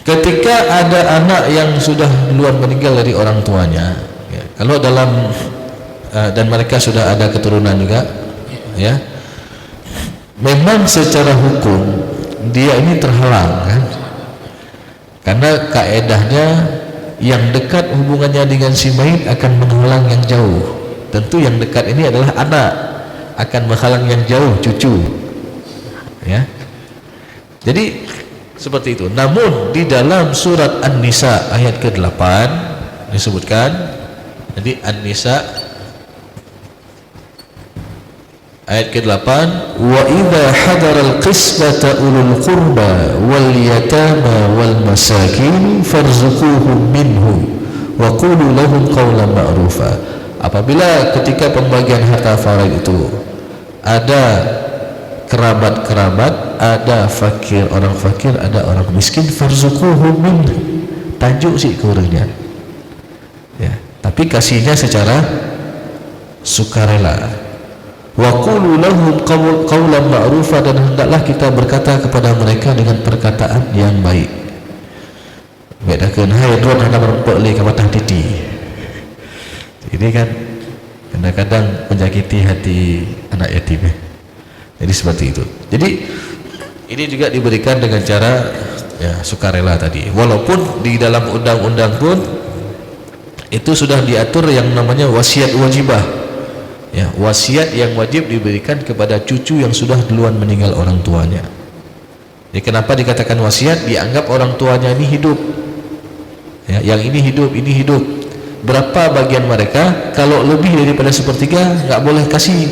ketika ada anak yang sudah duluan meninggal dari orang tuanya, ya, kalau dalam dan mereka sudah ada keturunan juga, ya, memang secara hukum dia ini terhalang, kan? Karena kaedahnya yang dekat hubungannya dengan si mayit akan menghalang yang jauh. Tentu yang dekat ini adalah anak, akan menghalang yang jauh, cucu, ya. Jadi seperti itu. Namun di dalam surat An-Nisa ayat ke-8 disebutkan, jadi An-Nisa ayat ke-8, wa idza hadaral qismata ulul qurba wal yatama wal masakin farzuquhum minhu wa qulu lahum qawlan ma'rufa. Apabila ketika pembagian harta faraid itu ada kerabat-kerabat, ada fakir, orang fakir, ada orang miskin, farzuquhum minhu, tajuk si kurangnya, ya, tapi kasihnya secara sukarela. Wa qulu lahum qawlan ma'rufa, dan hendaklah kita berkata kepada mereka dengan perkataan yang baik. Bedakan hai drone hendak merempek le ke matah titi. Ini kan kadang-kadang menyakiti hati anak yatim. Jadi seperti itu. Jadi ini juga diberikan dengan cara ya sukarela tadi. Walaupun di dalam undang-undang pun itu sudah diatur yang namanya wasiat wajibah. Ya, wasiat yang wajib diberikan kepada cucu yang sudah duluan meninggal orang tuanya. Jadi kenapa dikatakan wasiat? Dianggap orang tuanya ini hidup, ya, yang ini hidup, ini hidup. Berapa bagian mereka? Kalau lebih daripada sepertiga nggak boleh kasih.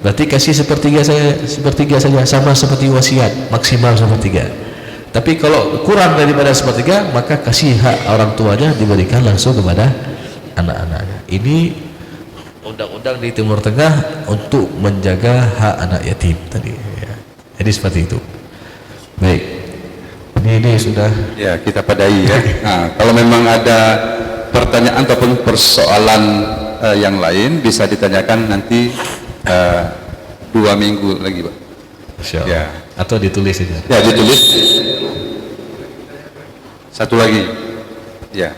Berarti kasih sepertiga saja, sama seperti wasiat, maksimal sepertiga. Tapi kalau kurang daripada sepertiga, maka kasih hak orang tuanya diberikan langsung kepada anak-anaknya. Ini undang-undang di Timur Tengah untuk menjaga hak anak yatim tadi, ya. Jadi seperti itu. Baik, ini sudah ya kita padai ya. Nah, kalau memang ada pertanyaan ataupun persoalan yang lain bisa ditanyakan nanti 2 minggu lagi, Pak. Ya. Atau ditulis saja. Ya, ditulis. Satu lagi. Ya.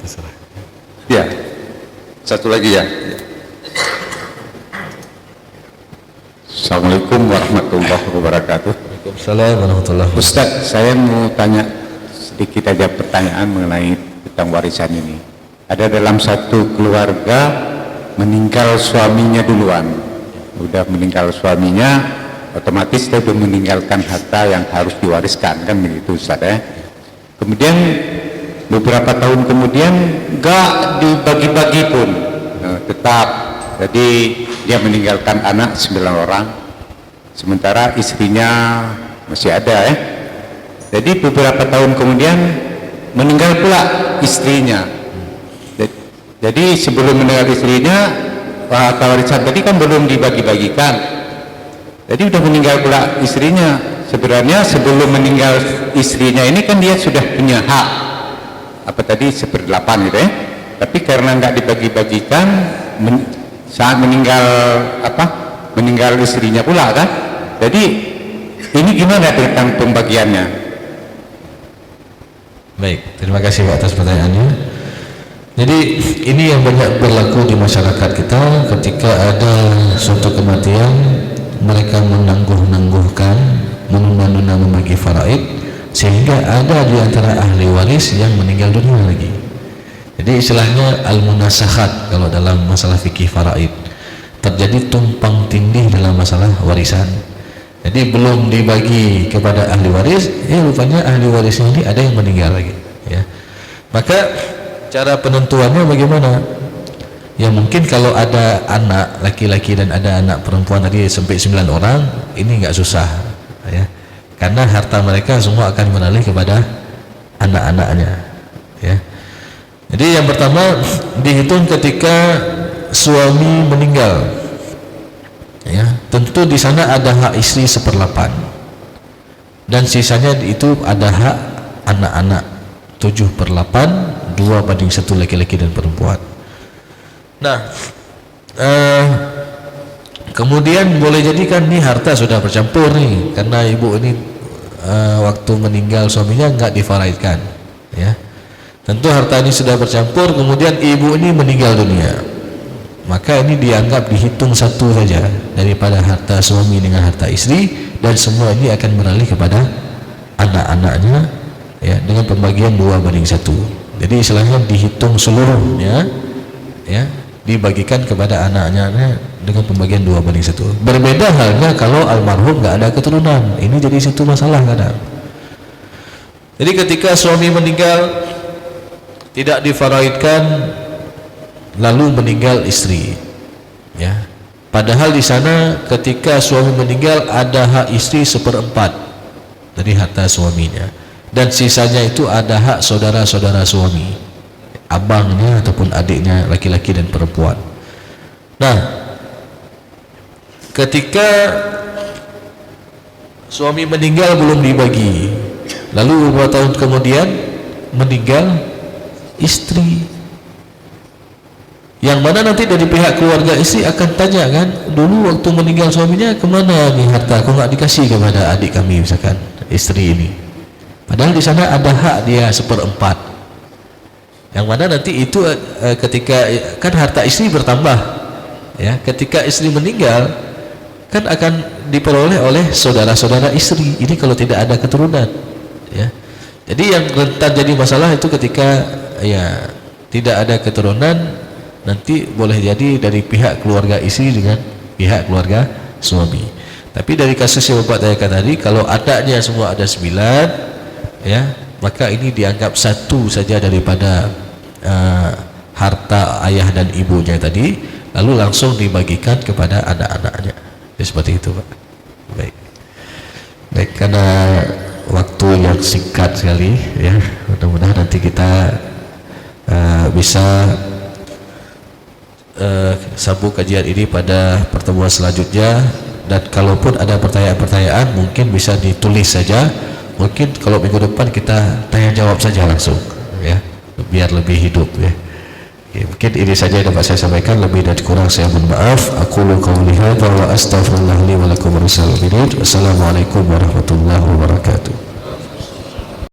Terserah. Ya. Satu lagi ya. Assalamualaikum warahmatullahi wabarakatuh. Waalaikumsalam warahmatullahi wabarakatuh. Ustaz, saya mau tanya sedikit aja pertanyaan mengenai tentang warisan ini. Ada dalam satu keluarga meninggal suaminya duluan. Udah meninggal suaminya, otomatis dia udah meninggalkan harta yang harus diwariskan, kan begitu Ustaz ya. Kemudian beberapa tahun kemudian enggak dibagi-bagi pun, tetap. Jadi dia meninggalkan anak 9 orang, sementara istrinya masih ada ya. Jadi beberapa tahun kemudian meninggal pula istrinya. Jadi sebelum meninggal istrinya, harta warisan tadi kan belum dibagi-bagikan. Jadi udah meninggal pula istrinya. Sebenarnya sebelum meninggal istrinya ini kan dia sudah punya hak, apa tadi 1/8 gitu ya, tapi karena nggak dibagi-bagikan saat meninggal istrinya pula kan. Jadi ini gimana tentang pembagiannya? Baik, terima kasih Pak atas pertanyaannya. Jadi ini yang banyak berlaku di masyarakat kita. Ketika ada suatu kematian, mereka menangguh-nangguhkan, menunda-nunda membagi faraid, sehingga ada di antara ahli waris yang meninggal dunia lagi. Jadi istilahnya al-munasakhat kalau dalam masalah fikih faraid. Terjadi tumpang tindih dalam masalah warisan. Jadi belum dibagi kepada ahli waris, ya rupanya ahli warisnya ini ada yang meninggal lagi, ya. Maka cara penentuannya bagaimana? Ya mungkin kalau ada anak laki-laki dan ada anak perempuan tadi sampai 9 orang, ini nggak susah, ya. Karena harta mereka semua akan beralih kepada anak-anaknya, ya. Jadi yang pertama dihitung ketika suami meninggal, ya. Tentu di sana ada hak istri 1/8, dan sisanya itu ada hak anak-anak 7/8, 2/1 laki-laki dan perempuan. Nah, kemudian boleh jadi kan nih harta sudah bercampur nih, karena ibu ini waktu meninggal suaminya enggak difaraidkan, ya. Tentu harta ini sudah bercampur, kemudian ibu ini meninggal dunia, maka ini dianggap dihitung satu saja daripada harta suami dengan harta istri, dan semua ini akan beralih kepada anak-anaknya, ya, dengan pembagian 2/1. Jadi istilahnya dihitung seluruhnya, ya, dibagikan kepada anak-anaknya dengan pembagian 2/1. Berbeda halnya kalau almarhum nggak ada keturunan, ini jadi situ masalah kadang. Jadi ketika suami meninggal tidak difaraidkan, lalu meninggal istri, ya, padahal di sana ketika suami meninggal ada hak istri 1/4 dari harta suaminya, dan sisanya itu ada hak saudara-saudara suami, abangnya ataupun adiknya laki-laki dan perempuan. Nah, ketika suami meninggal belum dibagi, lalu beberapa tahun kemudian meninggal istri, yang mana nanti dari pihak keluarga istri akan tanya kan, dulu waktu meninggal suaminya kemana nih harta, kok nggak dikasih kepada adik kami misalkan istri ini, padahal di sana ada hak dia 1/4, yang mana nanti itu ketika kan harta istri bertambah, ya, ketika istri meninggal kan akan diperoleh oleh saudara-saudara istri ini kalau tidak ada keturunan, ya. Jadi yang rentan jadi masalah itu ketika, ya, tidak ada keturunan, nanti boleh jadi dari pihak keluarga istri dengan pihak keluarga suami. Tapi dari kasus yang Bapak tanyakan tadi, kalau anaknya semua ada 9, ya, maka ini dianggap satu saja daripada harta ayah dan ibunya tadi, lalu langsung dibagikan kepada anak-anaknya. Ya, seperti itu, Pak. Baik, karena waktu yang singkat sekali, ya, mudah-mudahan nanti kita bisa sambung kajian ini pada pertemuan selanjutnya, dan kalaupun ada pertanyaan-pertanyaan mungkin bisa ditulis saja, mungkin kalau minggu depan kita tanya jawab saja langsung, ya, biar lebih hidup, ya. Ya, mungkin ini saja yang dapat saya sampaikan, lebih dan kurang saya mohon maaf. Aqulu qouli hadza wa astaghfirullah li wa lakum wa lisa'il mu'minin. Wassalamualaikum warahmatullahi wabarakatuh.